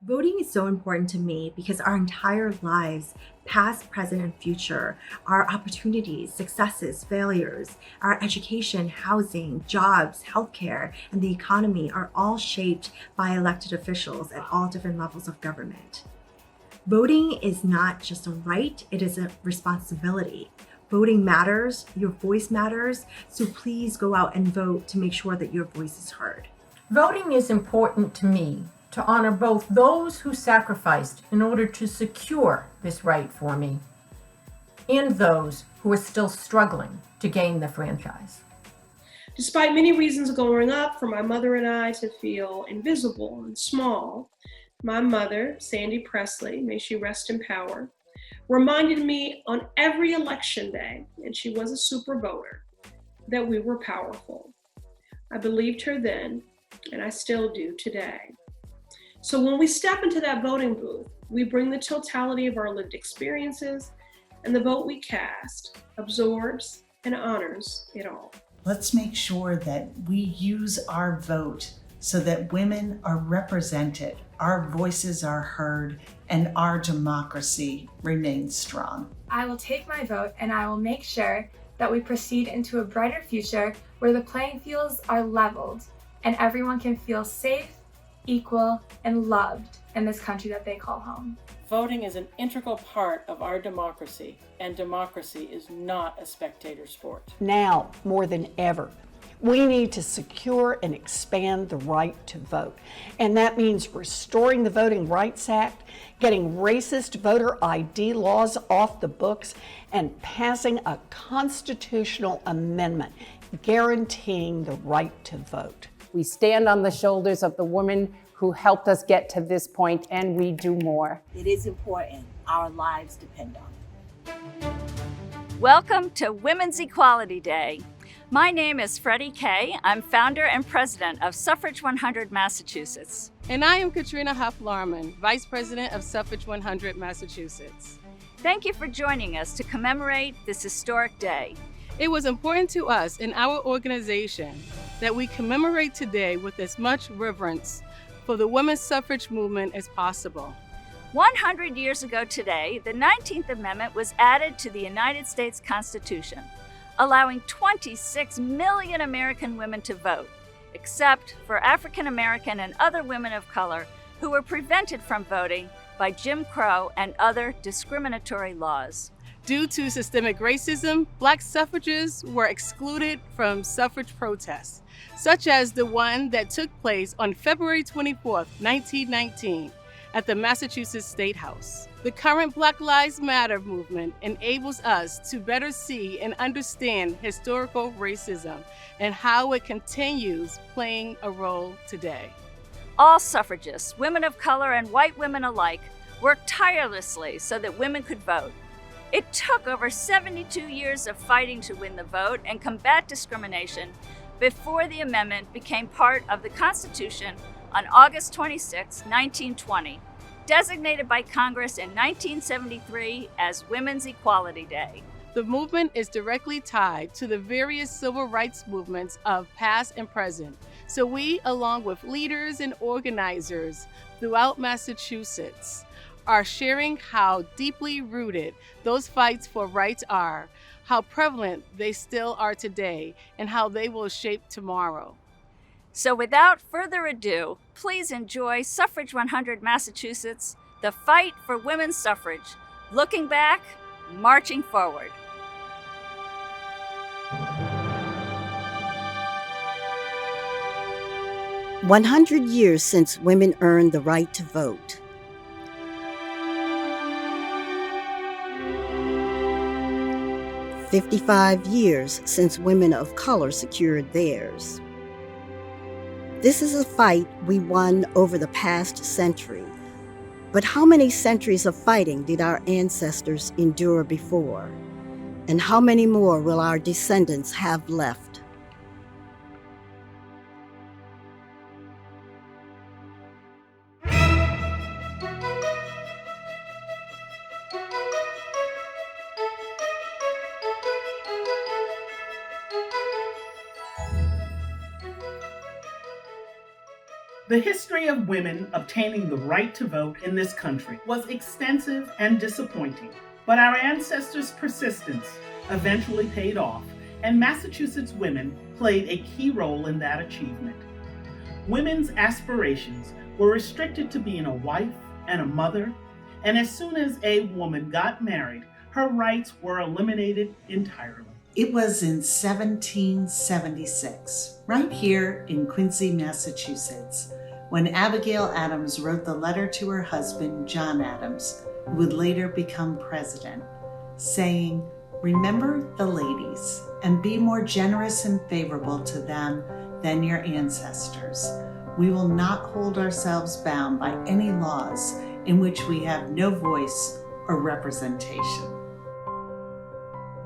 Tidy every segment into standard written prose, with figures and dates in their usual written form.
Voting is so important to me because our entire lives, past, present, and future, our opportunities, successes, failures, our education, housing, jobs, healthcare, and the economy are all shaped by elected officials at all different levels of government. Voting is not just a right, it is a responsibility. Voting matters, your voice matters, so please go out and vote to make sure that your voice is heard. Voting is important to me to honor both those who sacrificed in order to secure this right for me and those who are still struggling to gain the franchise. Despite many reasons growing up for my mother and I to feel invisible and small, my mother, Sandy Presley, may she rest in power, reminded me on every election day, and she was a super voter, that we were powerful. I believed her then, and I still do today. So when we step into that voting booth, we bring the totality of our lived experiences, and the vote we cast absorbs and honors it all. Let's make sure that we use our vote so that women are represented, our voices are heard, and our democracy remains strong. I will take my vote and I will make sure that we proceed into a brighter future where the playing fields are leveled and everyone can feel safe, equal, and loved in this country that they call home. Voting is an integral part of our democracy, and democracy is not a spectator sport. Now, more than ever, we need to secure and expand the right to vote. And that means restoring the Voting Rights Act, getting racist voter ID laws off the books, and passing a constitutional amendment guaranteeing the right to vote. We stand on the shoulders of the women who helped us get to this point, and we do more. It is important. Our lives depend on it. Welcome to Women's Equality Day. My name is Freddie Kay. I'm founder and president of Suffrage 100 Massachusetts. And I am Katrina Huff-Larman, vice president of Suffrage 100 Massachusetts. Thank you for joining us to commemorate this historic day. It was important to us in our organization that we commemorate today with as much reverence for the women's suffrage movement as possible. 100 years ago today, the 19th Amendment was added to the United States Constitution, allowing 26 million American women to vote, except for African American and other women of color who were prevented from voting by Jim Crow and other discriminatory laws. Due to systemic racism, Black suffragists were excluded from suffrage protests, such as the one that took place on February 24, 1919, at the Massachusetts State House. The current Black Lives Matter movement enables us to better see and understand historical racism and how it continues playing a role today. All suffragists, women of color and white women alike, worked tirelessly so that women could vote. It took over 72 years of fighting to win the vote and combat discrimination before the amendment became part of the Constitution on August 26, 1920, designated by Congress in 1973 as Women's Equality Day. The movement is directly tied to the various civil rights movements of past and present. So we, along with leaders and organizers throughout Massachusetts, are sharing how deeply rooted those fights for rights are, how prevalent they still are today, and how they will shape tomorrow. So without further ado, please enjoy Suffrage 100 Massachusetts, the fight for women's suffrage. Looking back, marching forward. "100 years since women earned the right to vote. 55 years since women of color secured theirs. This is a fight we won over the past century. But how many centuries of fighting did our ancestors endure before? And how many more will our descendants have left? The history of women obtaining the right to vote in this country was extensive and disappointing, but our ancestors' persistence eventually paid off, and Massachusetts women played a key role in that achievement. Women's aspirations were restricted to being a wife and a mother, and as soon as a woman got married, her rights were eliminated entirely. It was in 1776, right here in Quincy, Massachusetts, when Abigail Adams wrote the letter to her husband, John Adams, who would later become president, saying, "Remember the ladies and be more generous and favorable to them than your ancestors. We will not hold ourselves bound by any laws in which we have no voice or representation."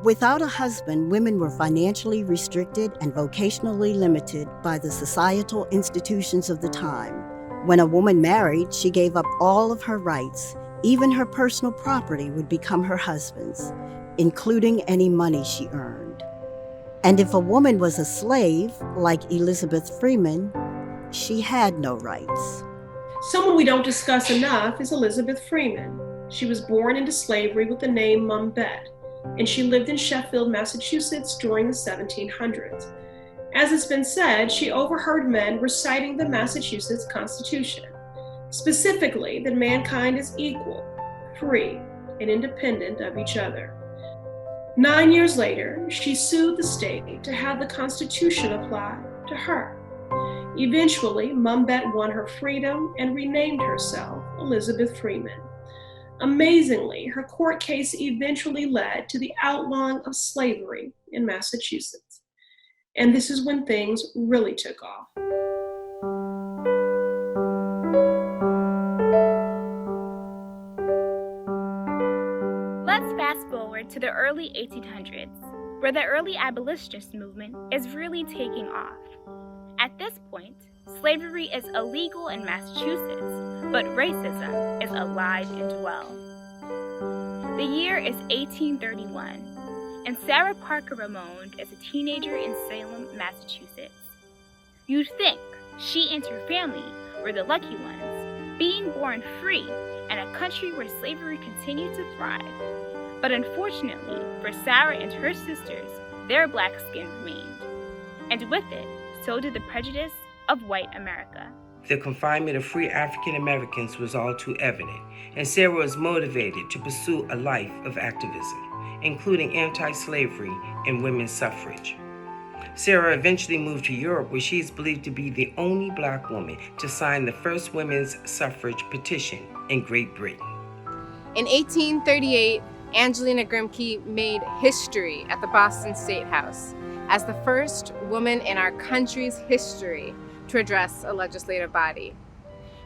Without a husband, women were financially restricted and vocationally limited by the societal institutions of the time. When a woman married, she gave up all of her rights. Even her personal property would become her husband's, including any money she earned. And if a woman was a slave, like Elizabeth Freeman, she had no rights. Someone we don't discuss enough is Elizabeth Freeman. She was born into slavery with the name Mum Bet, and she lived in Sheffield, Massachusetts during the 1700s. As it's been said, she overheard men reciting the Massachusetts Constitution, specifically that mankind is equal, free, and independent of each other. 9 years later, she sued the state to have the Constitution apply to her. Eventually, Mum Bet won her freedom and renamed herself Elizabeth Freeman. Amazingly, her court case eventually led to the outlawing of slavery in Massachusetts. And this is when things really took off. Let's fast forward to the early 1800s, where the early abolitionist movement is really taking off. At this point, slavery is illegal in Massachusetts, but racism is alive and well. The year is 1831, and Sarah Parker Ramond is a teenager in Salem, Massachusetts. You'd think she and her family were the lucky ones, being born free in a country where slavery continued to thrive. But unfortunately for Sarah and her sisters, their black skin remained. And with it, so did the prejudice of white America. The confinement of free African Americans was all too evident, and Sarah was motivated to pursue a life of activism, including anti-slavery and women's suffrage. Sarah eventually moved to Europe, where she is believed to be the only black woman to sign the first women's suffrage petition in Great Britain. In 1838, Angelina Grimke made history at the Boston State House as the first woman in our country's history to address a legislative body.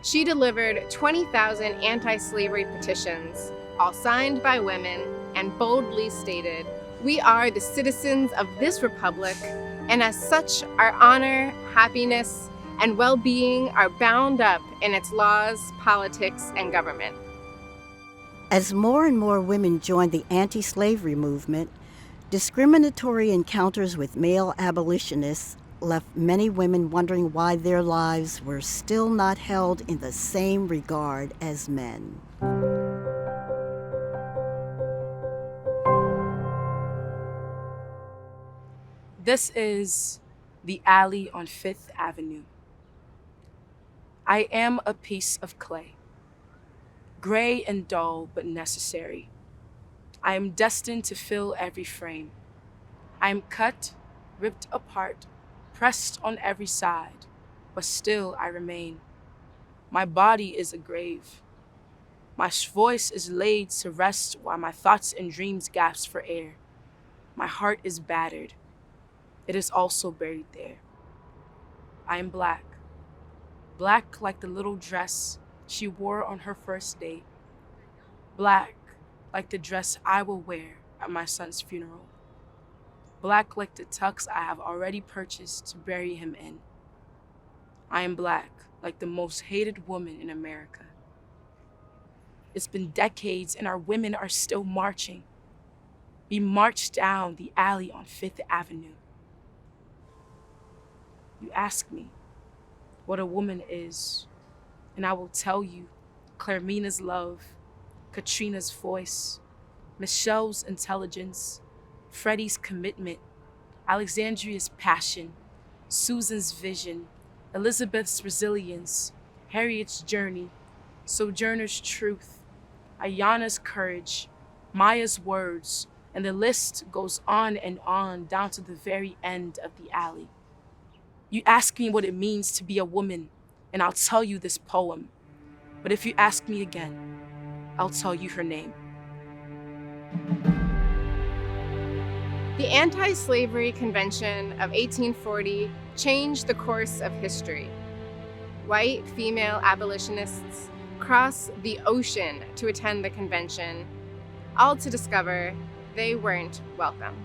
She delivered 20,000 anti-slavery petitions, all signed by women, and boldly stated, "We are the citizens of this republic, and as such, our honor, happiness, and well-being are bound up in its laws, politics, and government." As more and more women joined the anti-slavery movement, discriminatory encounters with male abolitionists left many women wondering why their lives were still not held in the same regard as men. This is the alley on 5th Avenue. I am a piece of clay, gray and dull but necessary. I am destined to fill every frame. I am cut, ripped apart, pressed on every side, but still I remain. My body is a grave. My voice is laid to rest while my thoughts and dreams gasp for air. My heart is battered. It is also buried there. I am black. Black like the little dress she wore on her first date. Black like the dress I will wear at my son's funeral. Black like the tux I have already purchased to bury him in. I am black like the most hated woman in America. It's been decades and our women are still marching. We marched down the alley on 5th Avenue. You ask me, what a woman is, and I will tell you Claremina's love, Katrina's voice, Michelle's intelligence, Freddie's commitment, Alexandria's passion, Susan's vision, Elizabeth's resilience, Harriet's journey, Sojourner's truth, Ayana's courage, Maya's words, and the list goes on and on down to the very end of the alley. You ask me what it means to be a woman, and I'll tell you this poem. But if you ask me again, I'll tell you her name. The Anti-Slavery Convention of 1840 changed the course of history. White female abolitionists crossed the ocean to attend the convention, all to discover they weren't welcome.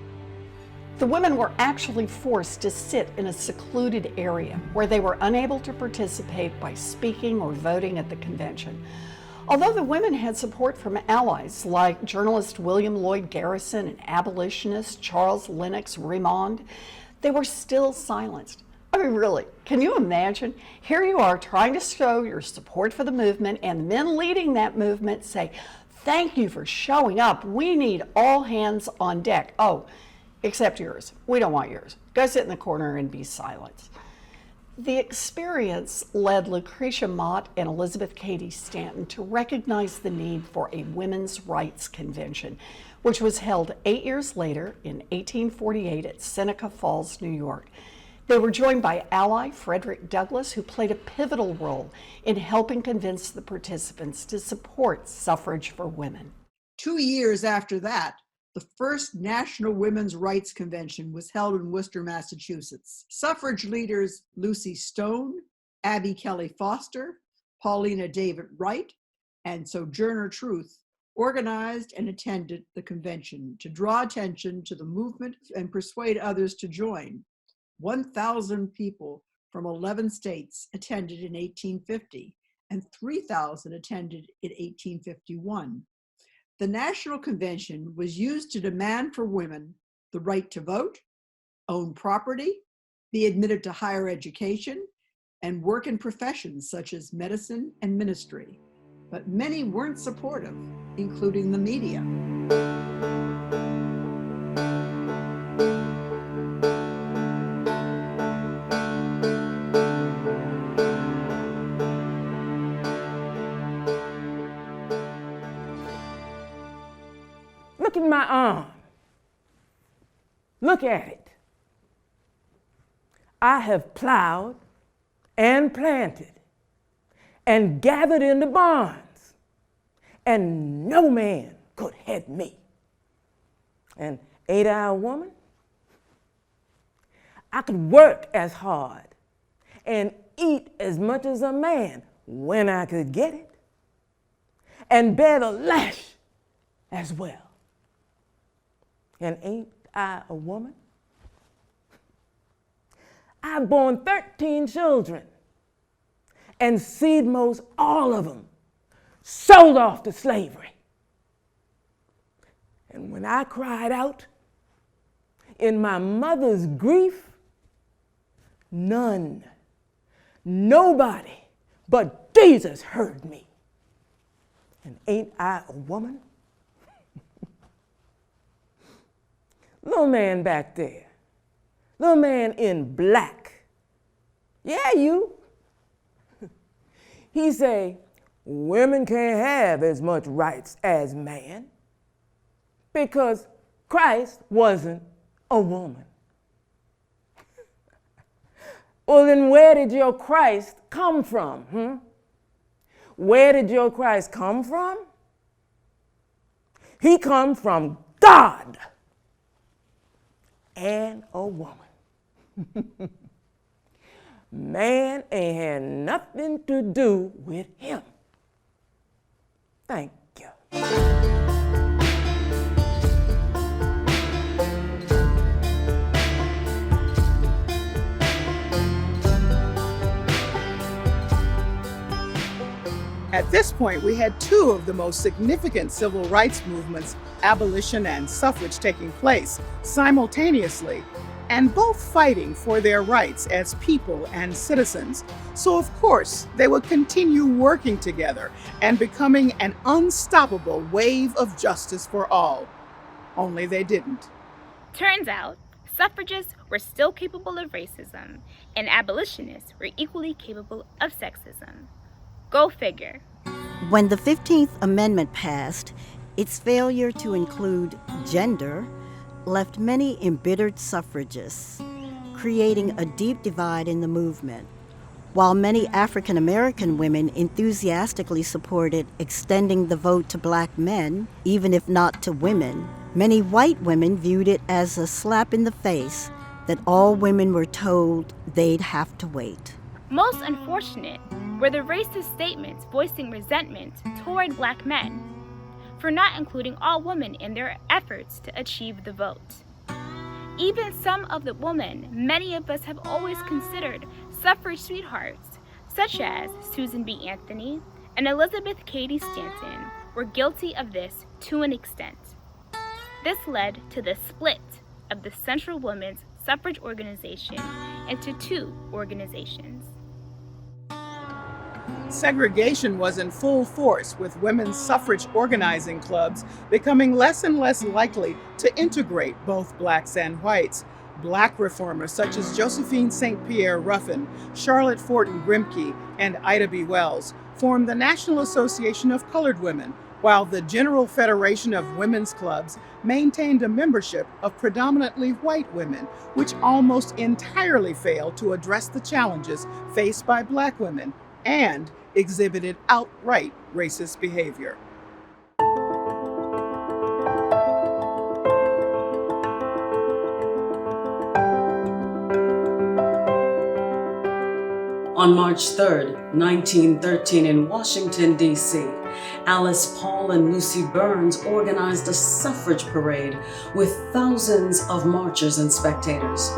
The women were actually forced to sit in a secluded area where they were unable to participate by speaking or voting at the convention. Although the women had support from allies like journalist William Lloyd Garrison and abolitionist Charles Lennox Remond, they were still silenced. I mean, really, can you imagine? Here you are trying to show your support for the movement, and the men leading that movement say, "Thank you for showing up. We need all hands on deck." Oh, except yours. We don't want yours. Go sit in the corner and be silent. The experience led Lucretia Mott and Elizabeth Cady Stanton to recognize the need for a women's rights convention, which was held 8 years later in 1848 at Seneca Falls, New York. They were joined by ally Frederick Douglass, who played a pivotal role in helping convince the participants to support suffrage for women. 2 years after that, the first National Women's Rights Convention was held in Worcester, Massachusetts. Suffrage leaders Lucy Stone, Abby Kelly Foster, Paulina David Wright, and Sojourner Truth organized and attended the convention to draw attention to the movement and persuade others to join. 1,000 people from 11 states attended in 1850, and 3,000 attended in 1851. The National Convention was used to demand for women the right to vote, own property, be admitted to higher education, and work in professions such as medicine and ministry. But many weren't supportive, including the media. Look at my arm. Look at it. I have plowed and planted and gathered in the barns, and no man could head me. An 8-hour woman, I could work as hard and eat as much as a man when I could get it, and bear the lash as well. And ain't I a woman? I've borne 13 children and seed most all of them sold off to slavery. And when I cried out in my mother's grief, nobody but Jesus heard me. And ain't I a woman? Little man back there, little man in black. Yeah, you. He say, women can't have as much rights as man because Christ wasn't a woman. Well, then where did your Christ come from? Where did your Christ come from? He come from God and a woman. Man ain't had nothing to do with him. Thank you. At this point, we had two of the most significant civil rights movements, abolition and suffrage, taking place simultaneously, and both fighting for their rights as people and citizens. So of course, they would continue working together and becoming an unstoppable wave of justice for all. Only they didn't. Turns out, suffragists were still capable of racism, and abolitionists were equally capable of sexism. Go figure. When the 15th Amendment passed, its failure to include gender left many embittered suffragists, creating a deep divide in the movement. While many African American women enthusiastically supported extending the vote to black men, even if not to women, many white women viewed it as a slap in the face that all women were told they'd have to wait. Most unfortunate were the racist statements voicing resentment toward black men for not including all women in their efforts to achieve the vote. Even some of the women many of us have always considered suffrage sweethearts, such as Susan B. Anthony and Elizabeth Cady Stanton, were guilty of this to an extent. This led to the split of the Central Women's Suffrage Organization into two organizations. Segregation was in full force, with women's suffrage organizing clubs becoming less and less likely to integrate both blacks and whites. Black reformers such as Josephine St. Pierre Ruffin, Charlotte Fortin Grimke, and Ida B. Wells formed the National Association of Colored Women, while the General Federation of Women's Clubs maintained a membership of predominantly white women, which almost entirely failed to address the challenges faced by black women and exhibited outright racist behavior. On March 3, 1913, in Washington, D.C., Alice Paul and Lucy Burns organized a suffrage parade with thousands of marchers and spectators.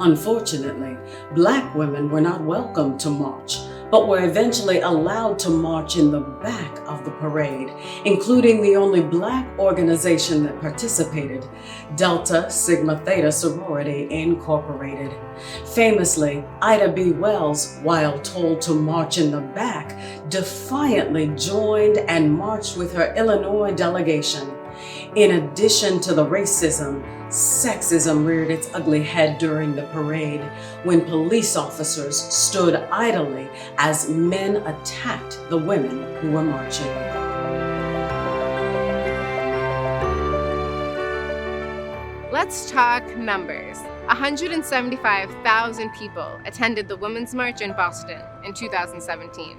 Unfortunately, black women were not welcome to march, but were eventually allowed to march in the back of the parade, including the only black organization that participated, Delta Sigma Theta Sorority Incorporated. Famously, Ida B. Wells, while told to march in the back, defiantly joined and marched with her Illinois delegation. In addition to the racism, sexism reared its ugly head during the parade when police officers stood idly as men attacked the women who were marching. Let's talk numbers. 175,000 people attended the Women's March in Boston in 2017.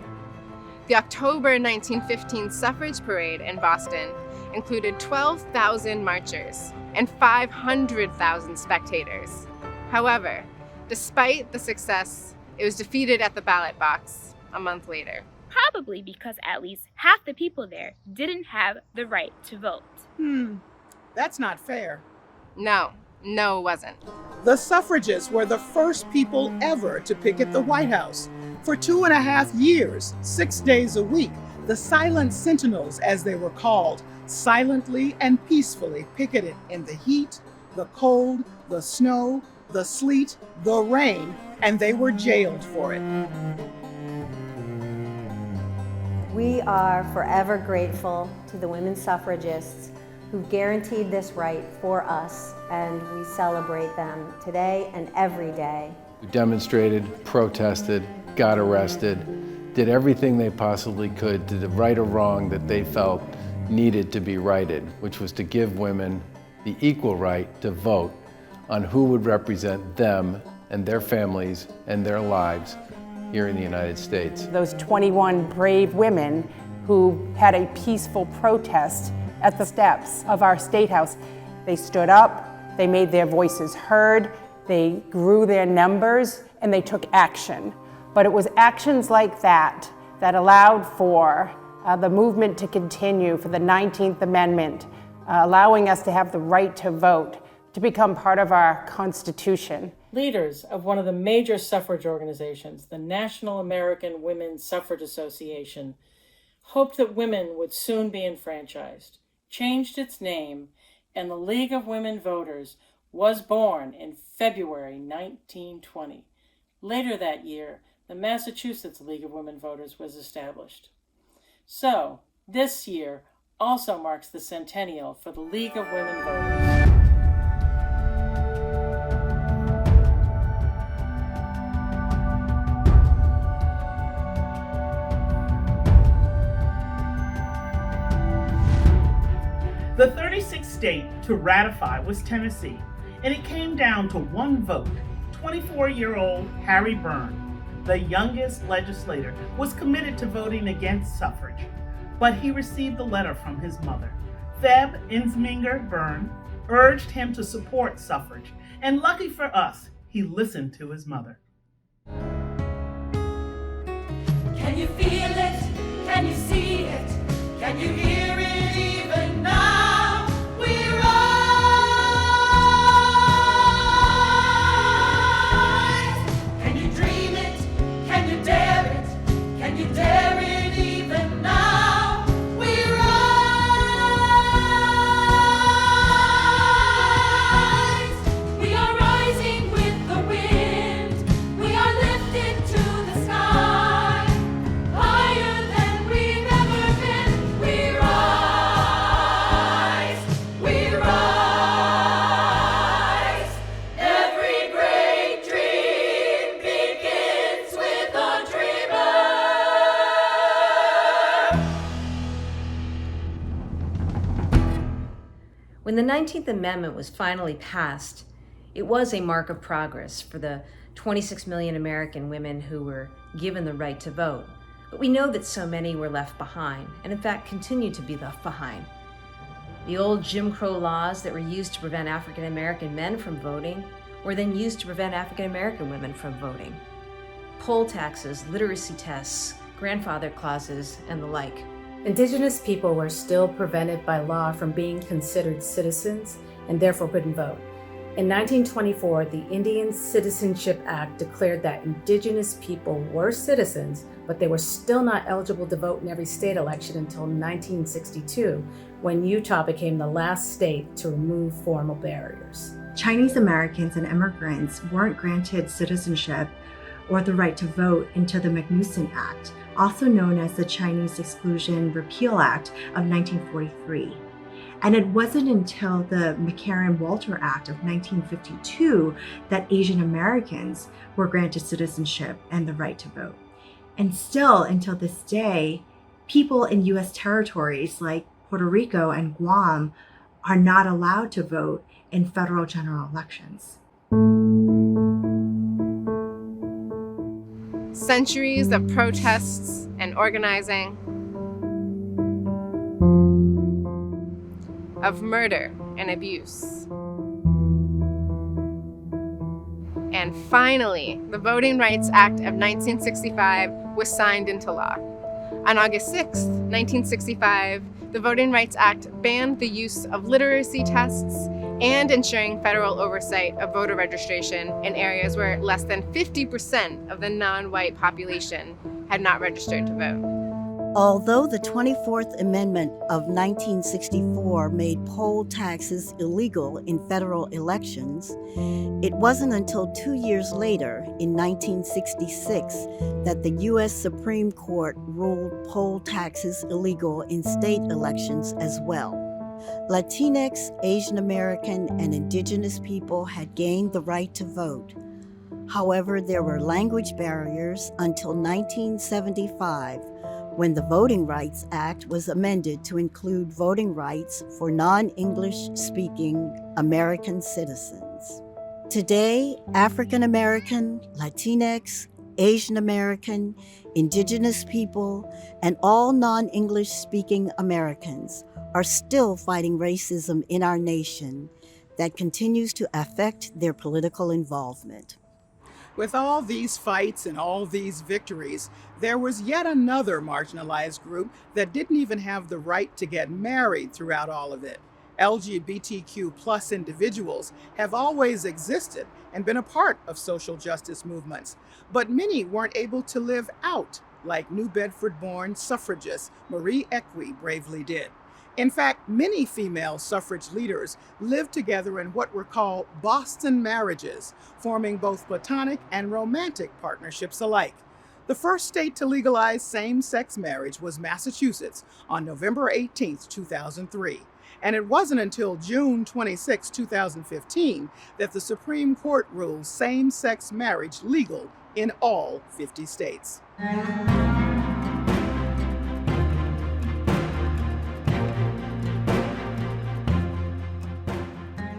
The October 1915 suffrage parade in Boston included 12,000 marchers and 500,000 spectators. However, despite the success, it was defeated at the ballot box a month later. Probably because at least half the people there didn't have the right to vote. That's not fair. No, it wasn't. The suffragists were the first people ever to picket the White House. For 2.5 years, 6 days a week, the Silent Sentinels, as they were called, silently and peacefully picketed in the heat, the cold, the snow, the sleet, the rain, and they were jailed for it. We are forever grateful to the women suffragists who guaranteed this right for us, and we celebrate them today and every day. Who demonstrated, protested, got arrested, did everything they possibly could to right a wrong that they felt needed to be righted, which was to give women the equal right to vote on who would represent them and their families and their lives here in the United States. Those 21 brave women who had a peaceful protest at the steps of our State House. They stood up, they made their voices heard, they grew their numbers, and they took action. But it was actions like that that allowed for the movement to continue, for the 19th Amendment, allowing us to have the right to vote, to become part of our Constitution. Leaders of one of the major suffrage organizations, the National American Women's Suffrage Association, hoped that women would soon be enfranchised, changed its name, and the League of Women Voters was born in February 1920. Later that year, the Massachusetts League of Women Voters was established. So, this year also marks the centennial for the League of Women Voters. The 36th state to ratify was Tennessee, and it came down to one vote. 24-year-old Harry Byrne, the youngest legislator, was committed to voting against suffrage, but he received a letter from his mother. Theb Insminger Byrne urged him to support suffrage, and lucky for us, he listened to his mother. Can you feel it? Can you see it? Can you hear it even now? We rise. Can you dream it? Can you dare it? Can you dare it even now? We rise. We are rising with the wind. We are lifted to the sky. Higher than we've ever been. We rise. We rise. Every great dream begins with a dreamer. When the 19th Amendment was finally passed, it was a mark of progress for the 26 million American women who were given the right to vote. But we know that so many were left behind, and in fact continue to be left behind. The old Jim Crow laws that were used to prevent African American men from voting were then used to prevent African American women from voting. Poll taxes, literacy tests, grandfather clauses, and the like. Indigenous people were still prevented by law from being considered citizens and therefore couldn't vote. In 1924, the Indian Citizenship Act declared that Indigenous people were citizens, but they were still not eligible to vote in every state election until 1962, when Utah became the last state to remove formal barriers. Chinese Americans and immigrants weren't granted citizenship or the right to vote until the Magnuson Act, also known as the Chinese Exclusion Repeal Act of 1943. And it wasn't until the McCarran-Walter Act of 1952 that Asian Americans were granted citizenship and the right to vote. And still, until this day, people in U.S. territories like Puerto Rico and Guam are not allowed to vote in federal general elections. Centuries of protests and organizing, of murder and abuse. And finally, the Voting Rights Act of 1965 was signed into law. On August 6, 1965, the Voting Rights Act banned the use of literacy tests and ensuring federal oversight of voter registration in areas where less than 50% of the non-white population had not registered to vote. Although the 24th Amendment of 1964 made poll taxes illegal in federal elections, it wasn't until 2 years later, in 1966, that the U.S. Supreme Court ruled poll taxes illegal in state elections as well. Latinx, Asian American, and Indigenous people had gained the right to vote. However, there were language barriers until 1975, when the Voting Rights Act was amended to include voting rights for non-English speaking American citizens. Today, African American, Latinx, Asian American, Indigenous people, and all non-English speaking Americans are still fighting racism in our nation that continues to affect their political involvement. With all these fights and all these victories, there was yet another marginalized group that didn't even have the right to get married throughout all of it. LGBTQ plus individuals have always existed and been a part of social justice movements, but many weren't able to live out like New Bedford-born suffragist Marie Equi bravely did. In fact, many female suffrage leaders lived together in what were called Boston marriages, forming both platonic and romantic partnerships alike. The first state to legalize same-sex marriage was Massachusetts on November 18, 2003. And it wasn't until June 26, 2015, that the Supreme Court ruled same-sex marriage legal in all 50 states.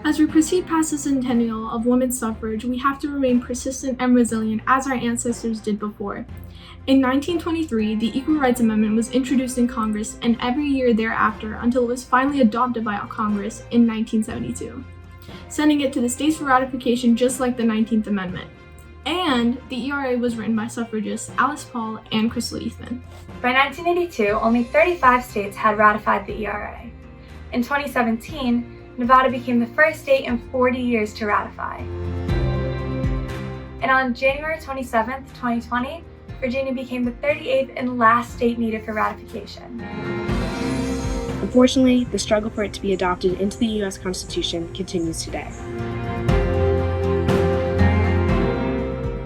As we proceed past the centennial of women's suffrage, we have to remain persistent and resilient as our ancestors did before. In 1923, the Equal Rights Amendment was introduced in Congress, and every year thereafter until it was finally adopted by Congress in 1972, sending it to the states for ratification just like the 19th Amendment. And the ERA was written by suffragists Alice Paul and Crystal Eastman. By 1982, only 35 states had ratified the ERA. In 2017, Nevada became the first state in 40 years to ratify. And on January 27, 2020, Virginia became the 38th and last state needed for ratification. Unfortunately, the struggle for it to be adopted into the U.S. Constitution continues today.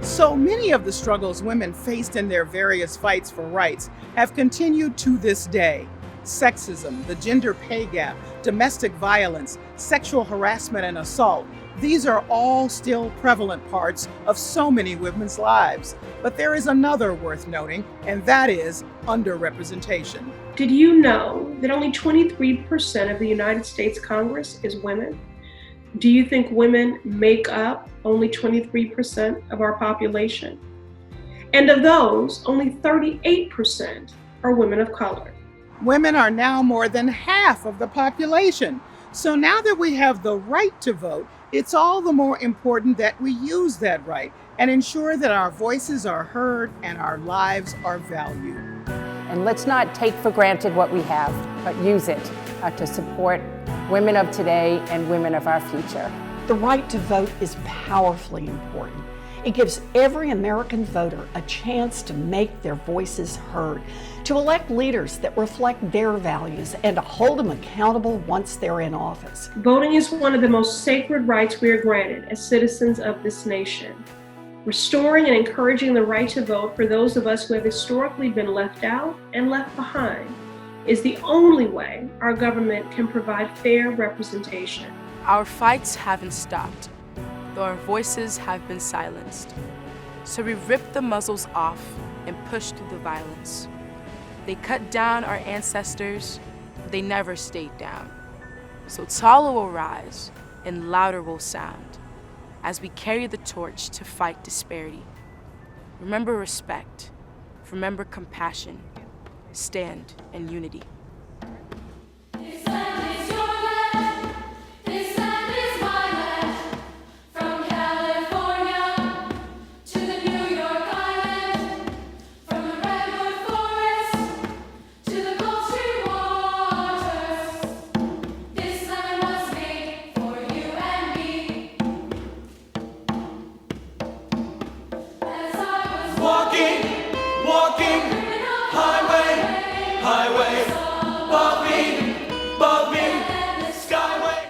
So many of the struggles women faced in their various fights for rights have continued to this day. Sexism, the gender pay gap, domestic violence, sexual harassment and assault. These are all still prevalent parts of so many women's lives. But there is another worth noting, and that is underrepresentation. Did you know that only 23% of the United States Congress is women? Do you think women make up only 23% of our population? And of those, only 38% are women of color. Women are now more than half of the population. So now that we have the right to vote, it's all the more important that we use that right and ensure that our voices are heard and our lives are valued. And let's not take for granted what we have, but use it to support women of today and women of our future. The right to vote is powerfully important. It gives every American voter a chance to make their voices heard, to elect leaders that reflect their values, and to hold them accountable once they're in office. Voting is one of the most sacred rights we are granted as citizens of this nation. Restoring and encouraging the right to vote for those of us who have historically been left out and left behind is the only way our government can provide fair representation. Our fights haven't stopped, though our voices have been silenced. So we ripped the muzzles off and pushed through the violence. They cut down our ancestors, but they never stayed down. So taller will rise and louder will sound as we carry the torch to fight disparity. Remember respect, remember compassion, stand in unity.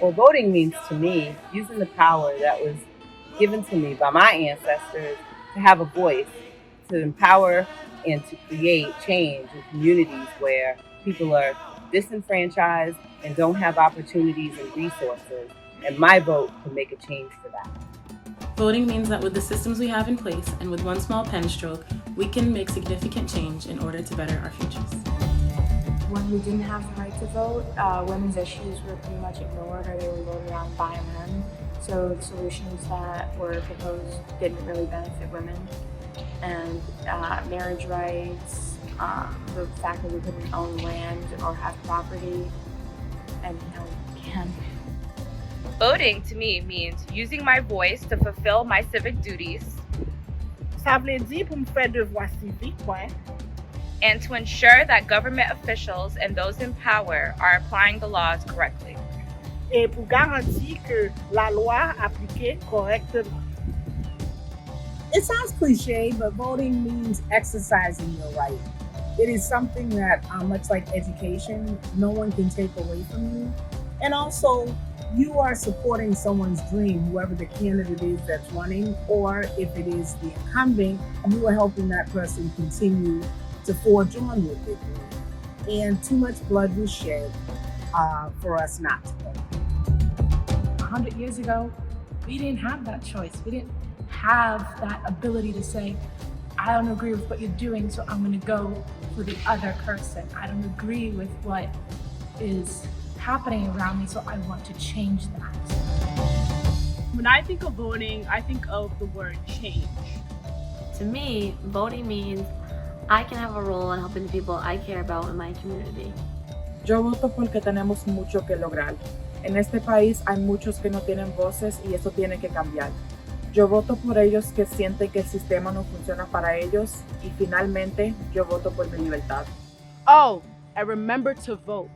Well, voting means to me using the power that was given to me by my ancestors to have a voice, to empower and to create change in communities where people are disenfranchised and don't have opportunities and resources. And my vote can make a change for that. Voting means that with the systems we have in place and with one small pen stroke, we can make significant change in order to better our futures. When we didn't have the right to vote, women's issues were pretty much ignored or they were voted on by men. So the solutions that were proposed didn't really benefit women. And marriage rights, the fact that we couldn't own land or have property, and now we can. Voting to me means using my voice to fulfill my civic duties. Ça veut dire pour me faire devoir civique, ouais. And to ensure that government officials and those in power are applying the laws correctly. Et pour garantir que la loi appliquée correctement. It sounds cliche, but voting means exercising your right. It is something that, much like education, no one can take away from you. And also, you are supporting someone's dream, whoever the candidate is that's running, or if it is the incumbent, you are helping that person continue to forge on with it. And too much blood was shed for us not to vote. 100 years ago, we didn't have that choice. We didn't have that ability to say, I don't agree with what you're doing, so I'm gonna go for the other person. I don't agree with what is happening around me, so I want to change that. When I think of voting, I think of the word change. To me, voting means I can have a role in helping the people I care about in my community. Yo voto porque tenemos mucho que lograr. En este país hay muchos que no tienen voces y eso tiene que cambiar. Yo voto por ellos que sienten que el sistema no funciona para ellos y finalmente yo voto por mi libertad. Oh, and remember to vote.